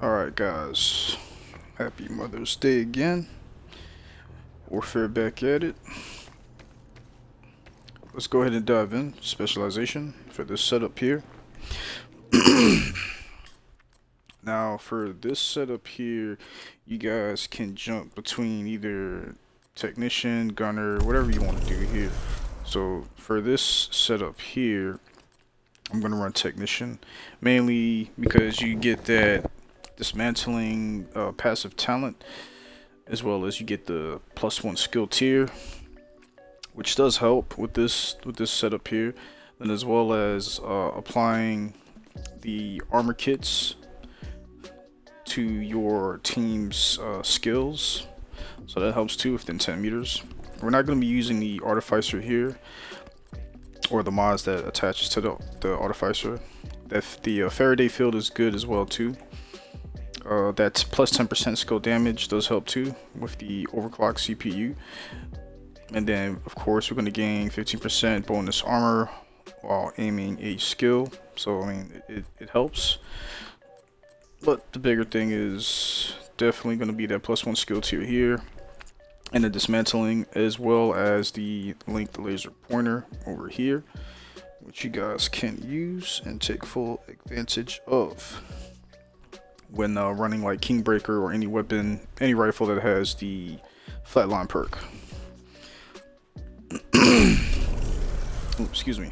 Alright guys, happy Mother's Day again. Warfare back at it. Let's go ahead and dive in. Specialization for this setup here. Now for this setup here, you guys can jump between either technician, gunner, whatever you want to do here. So for this setup here, I'm going to run technician, mainly because you get that dismantling passive talent, as well as you get the +1 skill tier, which does help with this setup here, and as well as applying the armor kits to your team's skills, so that helps too within 10 meters. We're not going to be using the artificer here, or the mods that attaches to the artificer. The Faraday field is good as well too. That's plus 10% skill damage does help too with the overclock CPU. And then of course we're going to gain 15% bonus armor while aiming a skill. So I mean it helps. But the bigger thing is definitely going to be that +1 skill tier here, and the dismantling, as well as the linked laser pointer over here, which you guys can use and take full advantage of when running like Kingbreaker or any weapon, any rifle that has the flatline perk. Ooh, excuse me.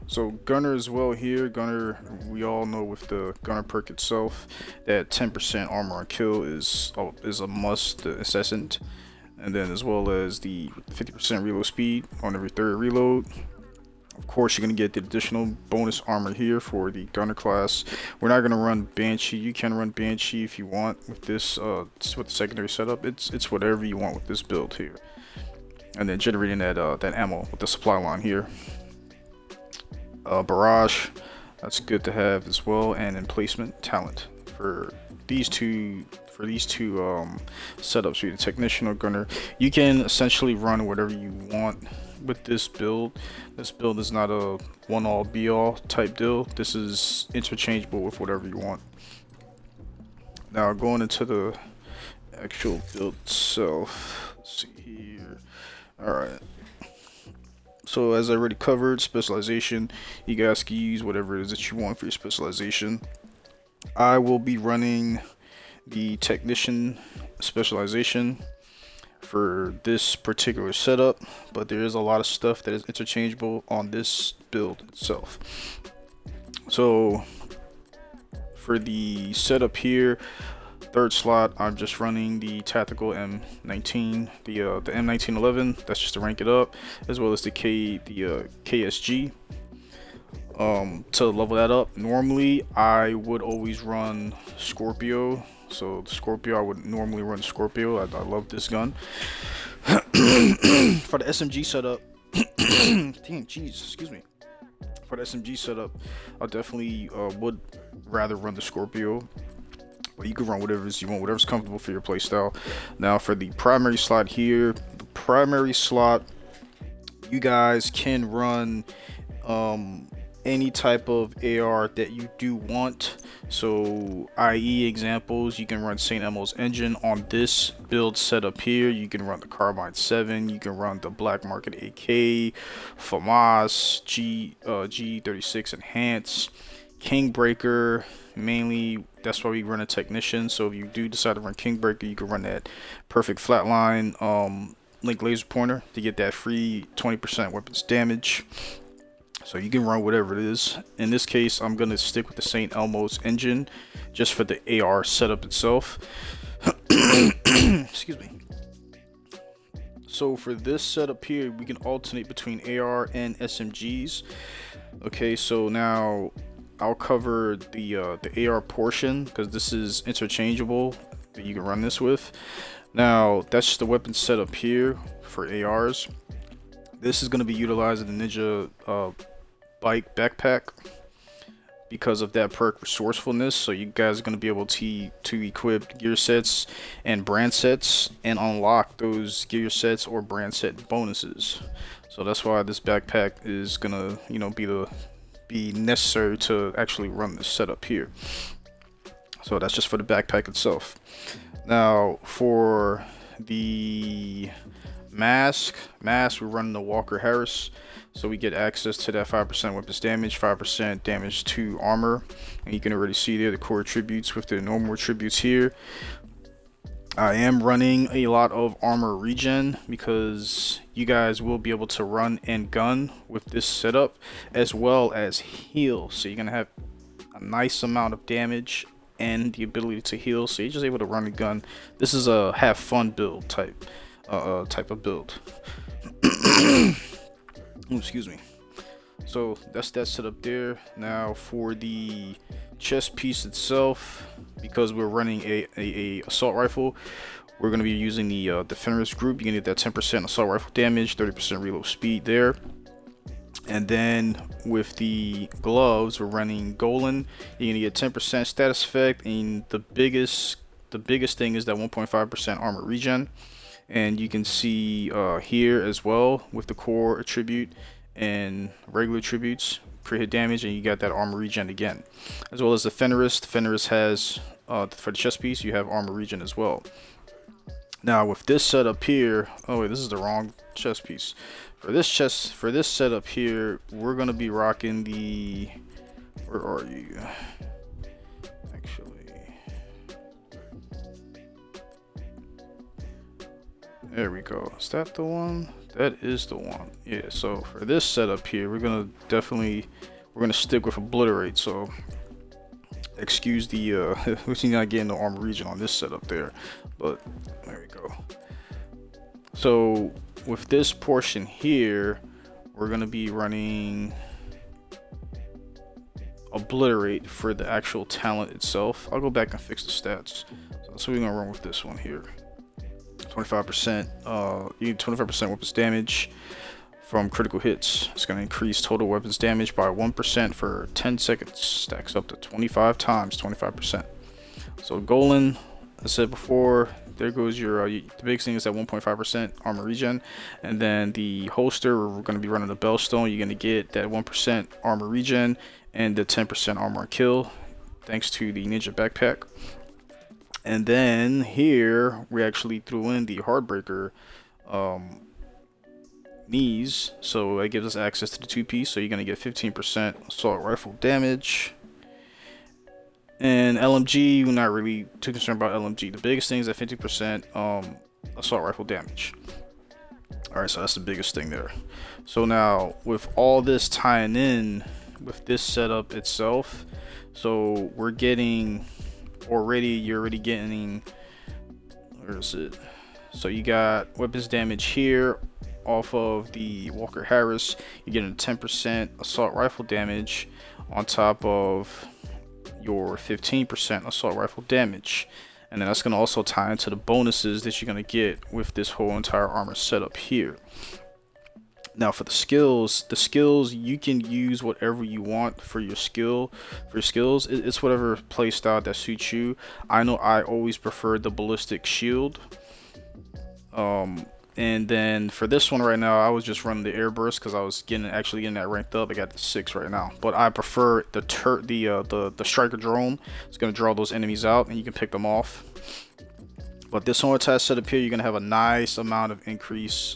So gunner as well here. Gunner, we all know with the gunner perk itself that 10% armor on kill is a must, the incessant, and then as well as the 50% reload speed on every third reload. Of course, you're going to get the additional bonus armor here for the gunner class. We're not going to run Banshee. You can run Banshee if you want with this, with the secondary setup. It's whatever you want with this build here. And then generating that ammo with the supply line here. Barrage, that's good to have as well, and emplacement talent for these two setups, either technician or gunner. You can essentially run whatever you want with this build. This build is not a one-all be-all type deal. This is interchangeable with whatever you want. Now going into the actual build itself, let's see here. All right, so as I already covered, specialization, you guys can use whatever it is that you want for your specialization. I will be running the technician specialization for this particular setup, but there is a lot of stuff that is interchangeable on this build itself. So for the setup here, third slot, I'm just running the tactical M19, the M1911. That's just to rank it up, as well as the KSG. To level that up, normally I would always run Scorpio. So the Scorpio, I would normally run Scorpio. I love this gun. For the SMG setup, damn, jeez, excuse me. For the SMG setup, I definitely would rather run the Scorpio. But you can run whatever you want, whatever's comfortable for your playstyle. Now for the primary slot here, the primary slot, you guys can run any type of AR that you do want. So i.e. examples, you can run St. Elmo's engine on this build setup here. You can run the Carbine 7, you can run the Black Market AK, FAMAS, G36 Enhanced, Kingbreaker. Mainly that's why we run a technician. So if you do decide to run Kingbreaker, you can run that perfect flatline link laser pointer to get that free 20% weapons damage. So you can run whatever it is. In this case, I'm gonna stick with the St. Elmo's engine just for the AR setup itself. Excuse me. So for this setup here, we can alternate between AR and SMGs. Okay, so now I'll cover the AR portion because this is interchangeable that you can run this with. Now that's just the weapon setup here for ARs. This is going to be utilized in the Ninja bike backpack because of that perk resourcefulness. So you guys are going to be able to equip gear sets and brand sets and unlock those gear sets or brand set bonuses. So that's why this backpack is gonna, be necessary to actually run this setup here. So that's just for the backpack itself. Now for the mask, we're running the Walker Harris, so we get access to that 5% weapons damage, 5% damage to armor, and you can already see there the core attributes with the normal attributes here. I am running a lot of armor regen because you guys will be able to run and gun with this setup, as well as heal, so you're gonna have a nice amount of damage and the ability to heal, so you're just able to run and gun. This is a have fun build type of build. Ooh, excuse me. So that's that setup there. Now for the chest piece itself, because we're running a assault rifle, we're going to be using the defender's group. You can get that 10% assault rifle damage, 30% reload speed there. And then with the gloves, we're running Golan. You're gonna get 10% status effect, and the biggest thing is that 1.5% armor regen. And you can see here as well with the core attribute and regular attributes, crit hit damage, and you got that armor regen again, as well as the Fenris. The Fenris has for the chest piece, you have armor regen as well. Now with this setup here, oh wait, this is the wrong chest piece. For this setup here, we're gonna be rocking the, where are you? Actually, there we go. Is that the one? That is the one. Yeah, so for this setup here, we're gonna stick with obliterate. So excuse the we're not getting the armor regen on this setup there, but there we go. So with this portion here, we're gonna be running obliterate for the actual talent itself. I'll go back and fix the stats. So we're gonna run with this one here. 25%, you get 25% weapons damage from critical hits. It's gonna increase total weapons damage by 1% for 10 seconds. Stacks up to 25 times 25%. So Golan, I said before, there goes your the big thing is that 1.5% armor regen, and then the holster, we're going to be running the Bellstone. You're going to get that 1% armor regen and the 10% armor kill thanks to the ninja backpack. And then here we actually threw in the Heartbreaker knees, so it gives us access to the 2-piece. So you're going to get 15% assault rifle damage. And LMG, we're not really too concerned about LMG. The biggest thing is that 50% assault rifle damage. Alright, so that's the biggest thing there. So now, with all this tying in with this setup itself, so we're getting you're already getting, where is it? So you got weapons damage here off of the Walker Harris. You're getting 10% assault rifle damage on top of your 15% assault rifle damage, and then that's going to also tie into the bonuses that you're going to get with this whole entire armor setup here. Now for the skills you can use whatever you want for your skills. It's whatever playstyle that suits you. I know I always prefer the ballistic shield, and then for this one right now, I was just running the air burst because I was actually getting that ranked up. I got the 6 right now, but I prefer the striker drone. It's gonna draw those enemies out, and you can pick them off. But this one test setup here, you're gonna have a nice amount of increase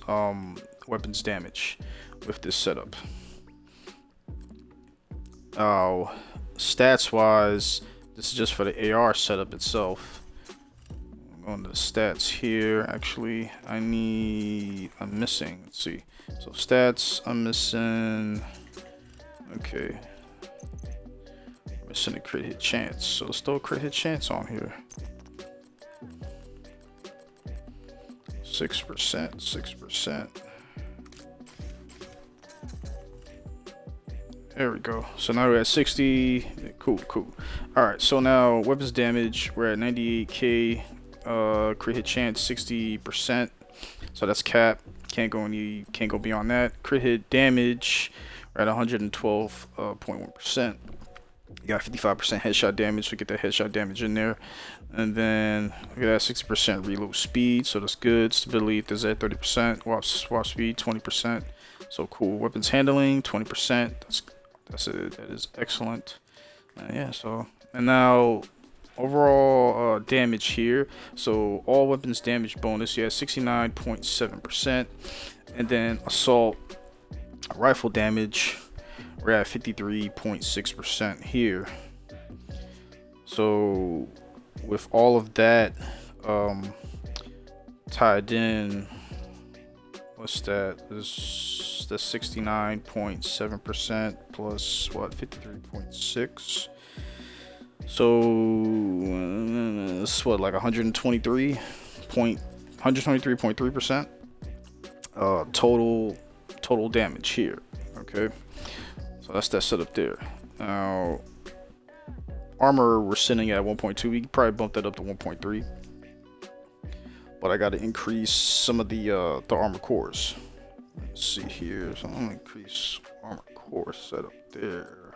weapons damage with this setup. Stats wise, this is just for the AR setup itself. On the stats here, actually I'm missing, let's see, so stats, I'm missing, okay, missing a crit hit chance, so let's throw a crit hit chance on here. 6%. There we go. So now we're at 60. Cool. All right, so now weapons damage, we're at 98k. Crit hit chance 60%, so that's cap. Can't go beyond that. Crit hit damage, we're at 112.1%. You got 55% headshot damage, so get that headshot damage in there. And then look at that, 60% reload speed, so that's good. Stability is at 30%. Swap speed 20%, so cool. Weapons handling 20%. That is excellent. Yeah. So, and now overall damage here. So all weapons damage bonus, you have 69.7%, and then assault rifle damage, we're at 53.6% here. So with all of that tied in, what's that? This the 69.7% plus what, 53.6. So it's what, like 123.3% total damage here. Okay, so that's that setup there. Now armor, we're sitting at 1.2. We can probably bump that up to 1.3, but I got to increase some of the armor cores. Let's see here. So I'm gonna increase armor core setup there.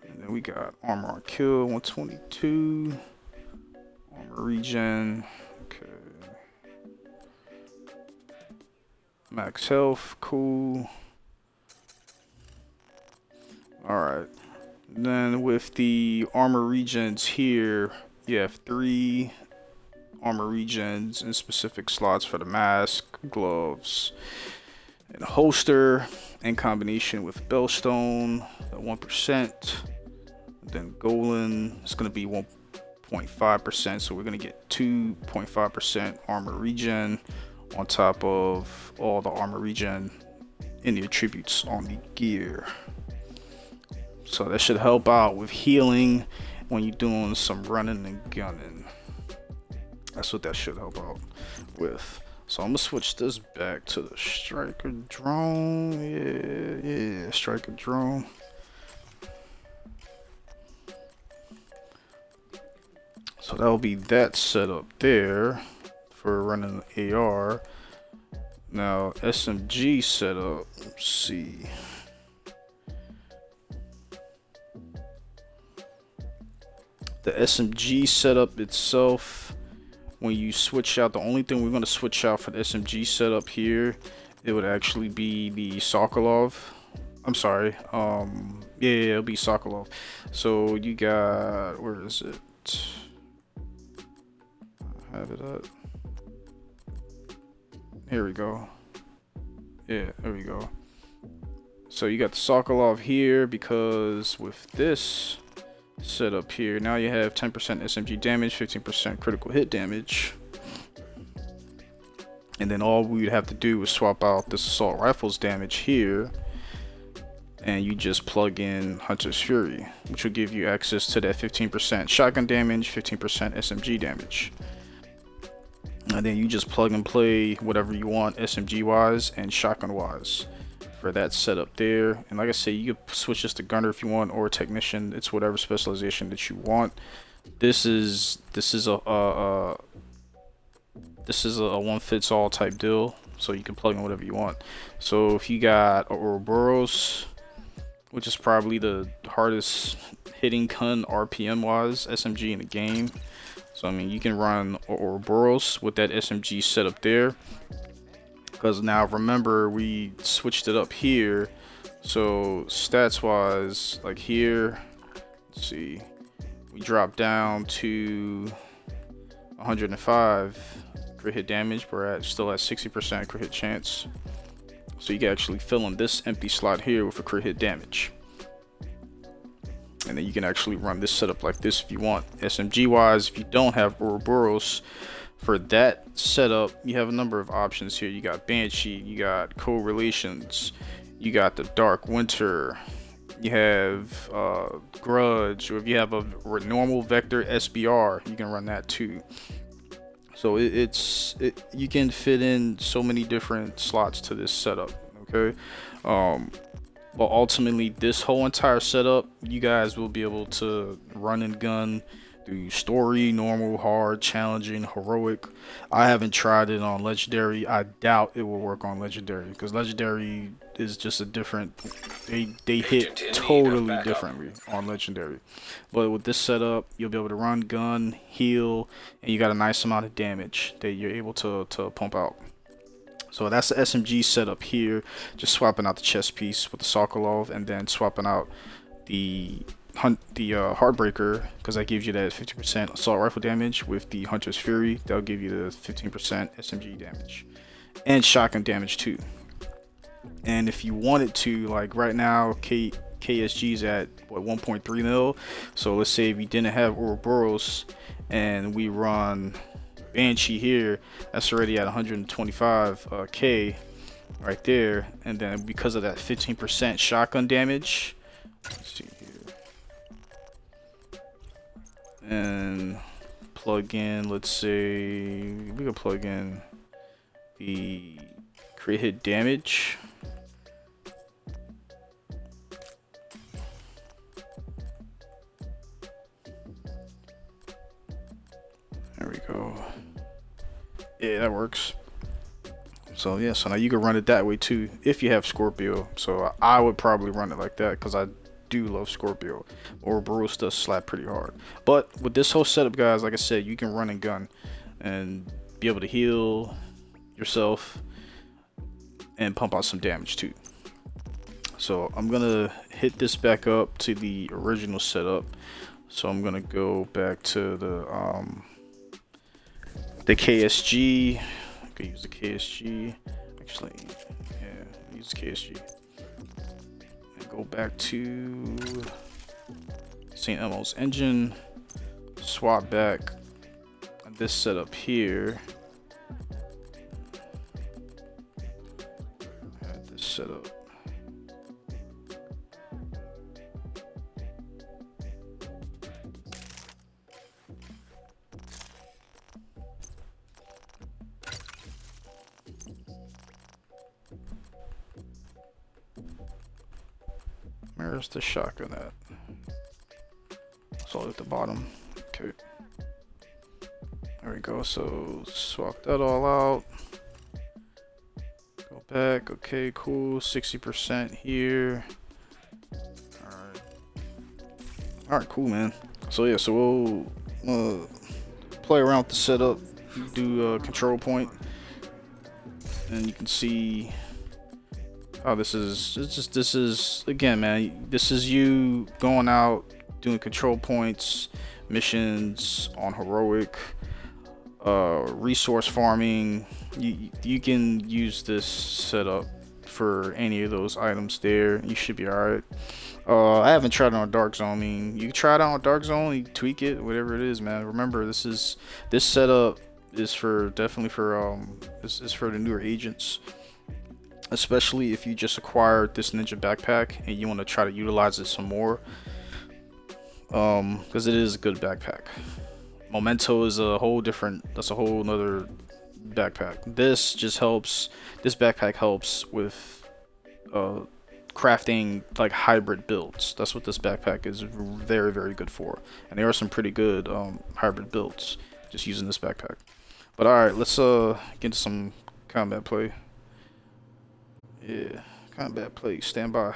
And then we got armor on kill 122, armor regen, okay, max health, cool. All right, then with the armor regens here, you have 3 armor regens in specific slots for the mask, gloves, and holster, in combination with bellstone at 1%. Then golem is going to be 1.5%, so we're going to get 2.5% armor regen on top of all the armor regen in the attributes on the gear. So that should help out with healing when you're doing some running and gunning. That's what that should help out with. So I'm gonna switch this back to the striker drone. Yeah, striker drone. So that'll be that setup there for running the AR. Now SMG setup, let's see. The SMG setup itself, when you switch out, the only thing we're going to switch out for the SMG setup here, it would actually be the Sokolov. I'm sorry. Yeah, it'll be Sokolov. So you got, where is it? I have it up. Here we go. Yeah, there we go. So you got the Sokolov here, because with this setup here, now you have 10% SMG damage, 15% critical hit damage, and then all we would have to do is swap out this assault rifle's damage here, and you just plug in Hunter's Fury, which will give you access to that 15% shotgun damage, 15% SMG damage, and then you just plug and play whatever you want SMG wise and shotgun wise for that setup there. And like I say, you can switch this to gunner if you want, or technician. It's whatever specialization that you want. This is a one fits all type deal, so you can plug in whatever you want. So if you got Ouroboros, which is probably the hardest hitting gun RPM wise SMG in the game, so I mean you can run Ouroboros with that SMG setup there. Because now remember, we switched it up here, so stats wise, like here, let's see, we dropped down to 105 crit hit damage. We're still at 60% crit hit chance, so you can actually fill in this empty slot here with a crit hit damage, and then you can actually run this setup like this if you want. SMG wise, if you don't have Ouroboros, for that setup, you have a number of options here. You got Banshee, you got Correlations, you got the Dark Winter, you have Grudge, or if you have a normal Vector SBR, you can run that too. So you can fit in so many different slots to this setup, okay? But ultimately, this whole entire setup, you guys will be able to run and gun through story, normal, hard, challenging, heroic. I haven't tried it on legendary. I doubt it will work on legendary, because legendary is just a different, they hit totally differently on legendary. But with this setup, you'll be able to run, gun, heal, and you got a nice amount of damage that you're able to pump out. So that's the SMG setup here, just swapping out the chest piece with the Sokolov, and then swapping out the Heartbreaker, because that gives you that 50% assault rifle damage. With the Hunter's Fury, that'll give you the 15% SMG damage and shotgun damage too. And if you wanted to, like right now, KSG's at what, 1.3 mil. So let's say if you didn't have Ouroboros and we run Banshee here, that's already at 125k right there. And then because of that 15% shotgun damage, let's see here, and plug in, let's say we can plug in the crit hit damage. There we go. Yeah, that works. So yeah, so now you can run it that way too if you have Scorpio. So I would probably run it like that because I do love Scorpio. Or Bruce does slap pretty hard. But with this whole setup, guys, like I said, you can run and gun and be able to heal yourself and pump out some damage too. So I'm gonna hit this back up to the original setup. So I'm gonna go back to the KSG. I could use the KSG. Actually, yeah, use the KSG. And go back to St. Elmo's engine. Swap back this setup here. Add this setup. Where's the shotgun at? It's all at the bottom. Okay. There we go. So swap that all out. Go back. Okay, cool. 60% here. Alright. Alright, cool, man. So yeah, so we'll play around with the setup. Do a control point. And you can see how this is again, man, this is you going out doing control points, missions on heroic, resource farming. You can use this setup for any of those items there. You should be alright. I haven't tried it on Dark Zone. I mean, you can try it out on Dark Zone, you tweak it, whatever it is, man. Remember, this setup is for definitely for this is for the newer agents. Especially if you just acquired this ninja backpack and you want to try to utilize it some more, because it is a good backpack. Memento is a whole different, that's a whole nother backpack. This just helps, this backpack helps with crafting like hybrid builds. That's what this backpack is very, very good for. And there are some pretty good hybrid builds just using this backpack. But alright, let's get into some combat play. Yeah, combat play, stand by.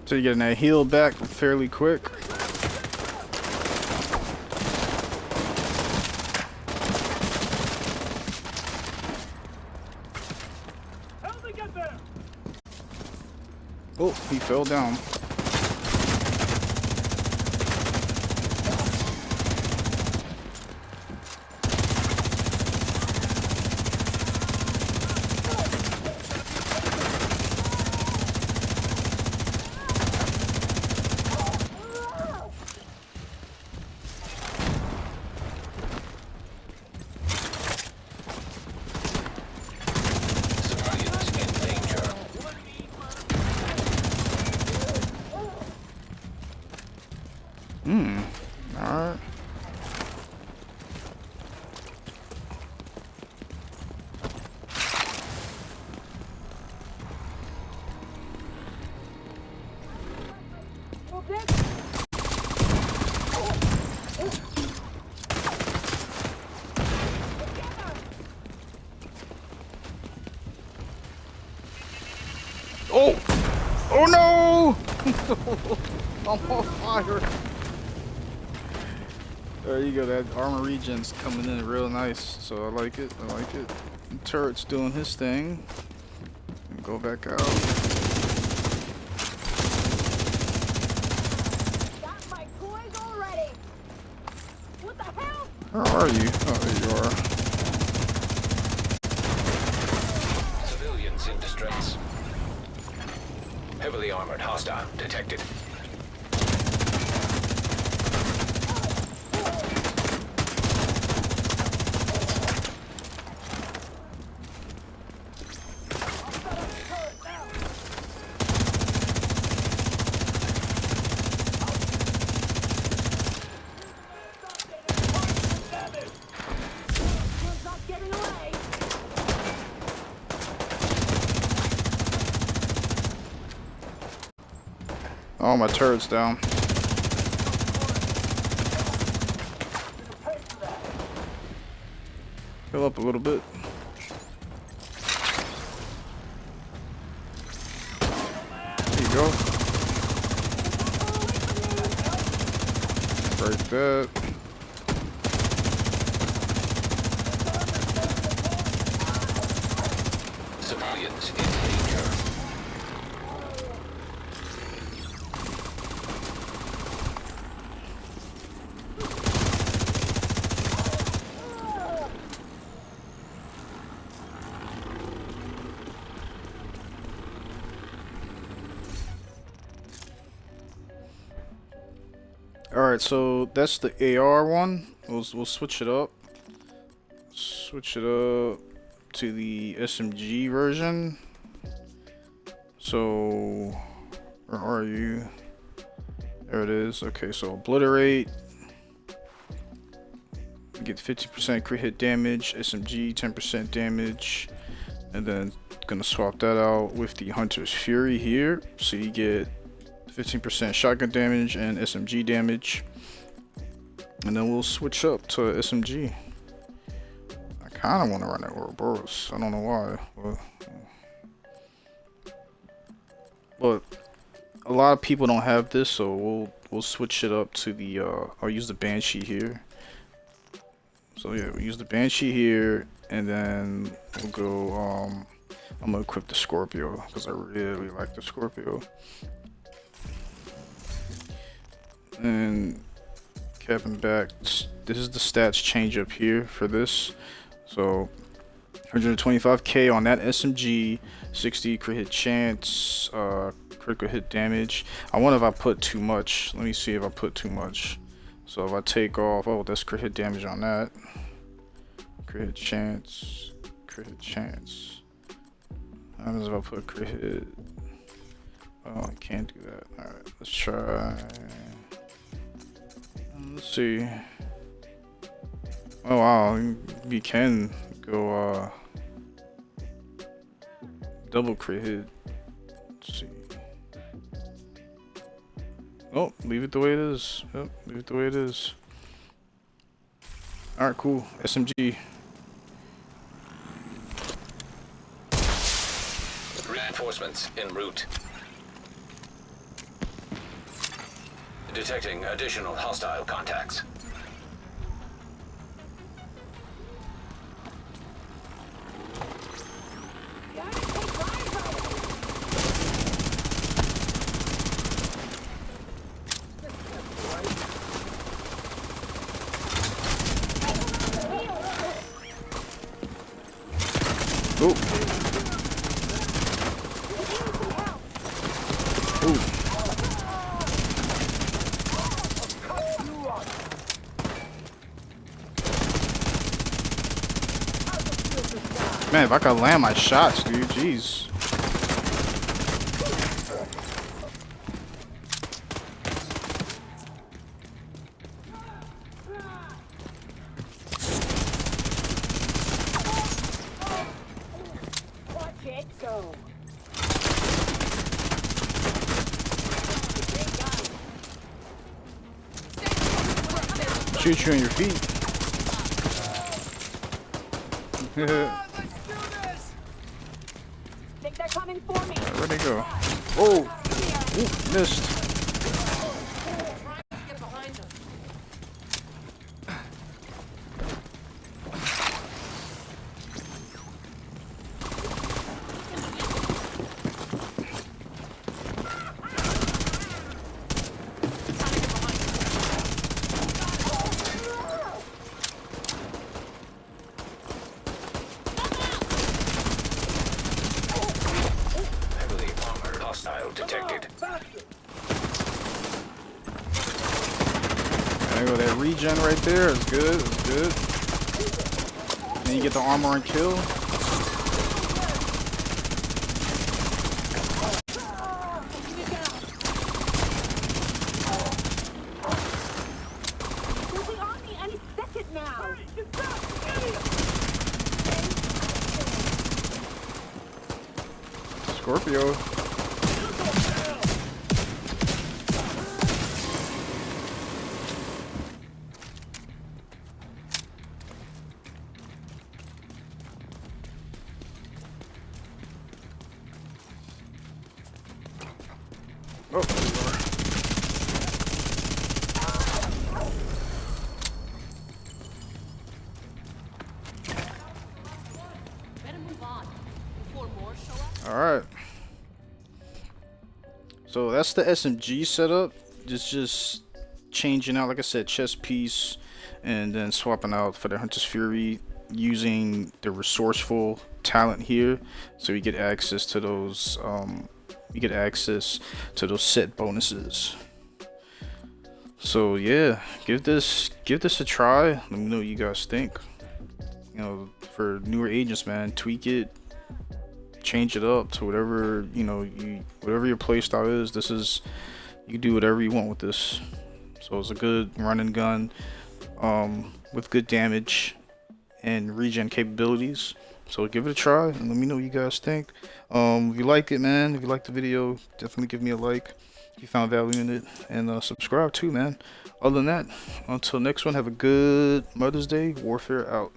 So you're getting that heal back fairly quick. Help me get there. Oh, he fell down. Oh! Oh no! I'm on fire. There you go. That armor regen's coming in real nice. So I like it. I like it. The turret's doing his thing. Go back out. Got my toys already. What the hell? Where are you? Oh, there you are. Civilians in distress. Heavily armored hostile detected. Not getting away. Oh, my turret's down. Fill up a little bit. There you go. Break that. Civilians in danger. Alright, so that's the AR one. We'll switch it up. Switch it up to the SMG version. So, where are you? There it is. Okay, so obliterate. Get 50% crit hit damage. SMG 10% damage. And then gonna swap that out with the Hunter's Fury here. So you get 15% shotgun damage and SMG damage. And then we'll switch up to SMG. I kind of want to run that Ouroboros. I don't know why. But a lot of people don't have this, so we'll switch it up to the I'll use the Banshee here. So yeah, we'll use the Banshee here, and then we'll go I'm gonna equip the Scorpio because I really like the Scorpio. And capping back, this is the stats change up here for this. So 125k on that SMG, 60 crit hit chance, critical hit damage. I wonder if I put too much. Let me see if I put too much. So if I take off, oh, that's crit hit damage on that. Crit hit chance, crit hit chance. What happens if I put crit hit? Oh, I can't do that. Alright, let's try. Let's see. Oh wow, we can go double crit hit. Let's see. Oh, leave it the way it is. Yep, leave it the way it is. Alright, cool. SMG. Reinforcements en route. Detecting additional hostile contacts. Oh. Ooh. Man, if I could land my shots, dude, jeez. Watch it go. Shoot you in your feet. Think they're They're coming for me. Where'd they go? Oh, ooh, missed. Get behind them. Heavily armored hostile detected. There you go, that regen right there is good, it's good. Then you get the armor and kill. They'll be on me any second now. Scorpio. Oh, there you are. Better move on before more show up. Alright. So that's the SMG setup. Just changing out, like I said, chest piece, and then swapping out for the Hunter's Fury using the resourceful talent here, so you get access to those set bonuses. So yeah, give this a try. Let me know what you guys think. You know, for newer agents, man, tweak it, change it up to whatever whatever your playstyle is. You can do whatever you want with this. So it's a good run and gun with good damage and regen capabilities. So give it a try and let me know what you guys think. If you like it, man, if you like the video, definitely give me a like if you found value in it, and subscribe too, man. Other than that, until next one, have a good Mother's Day. Warfare out.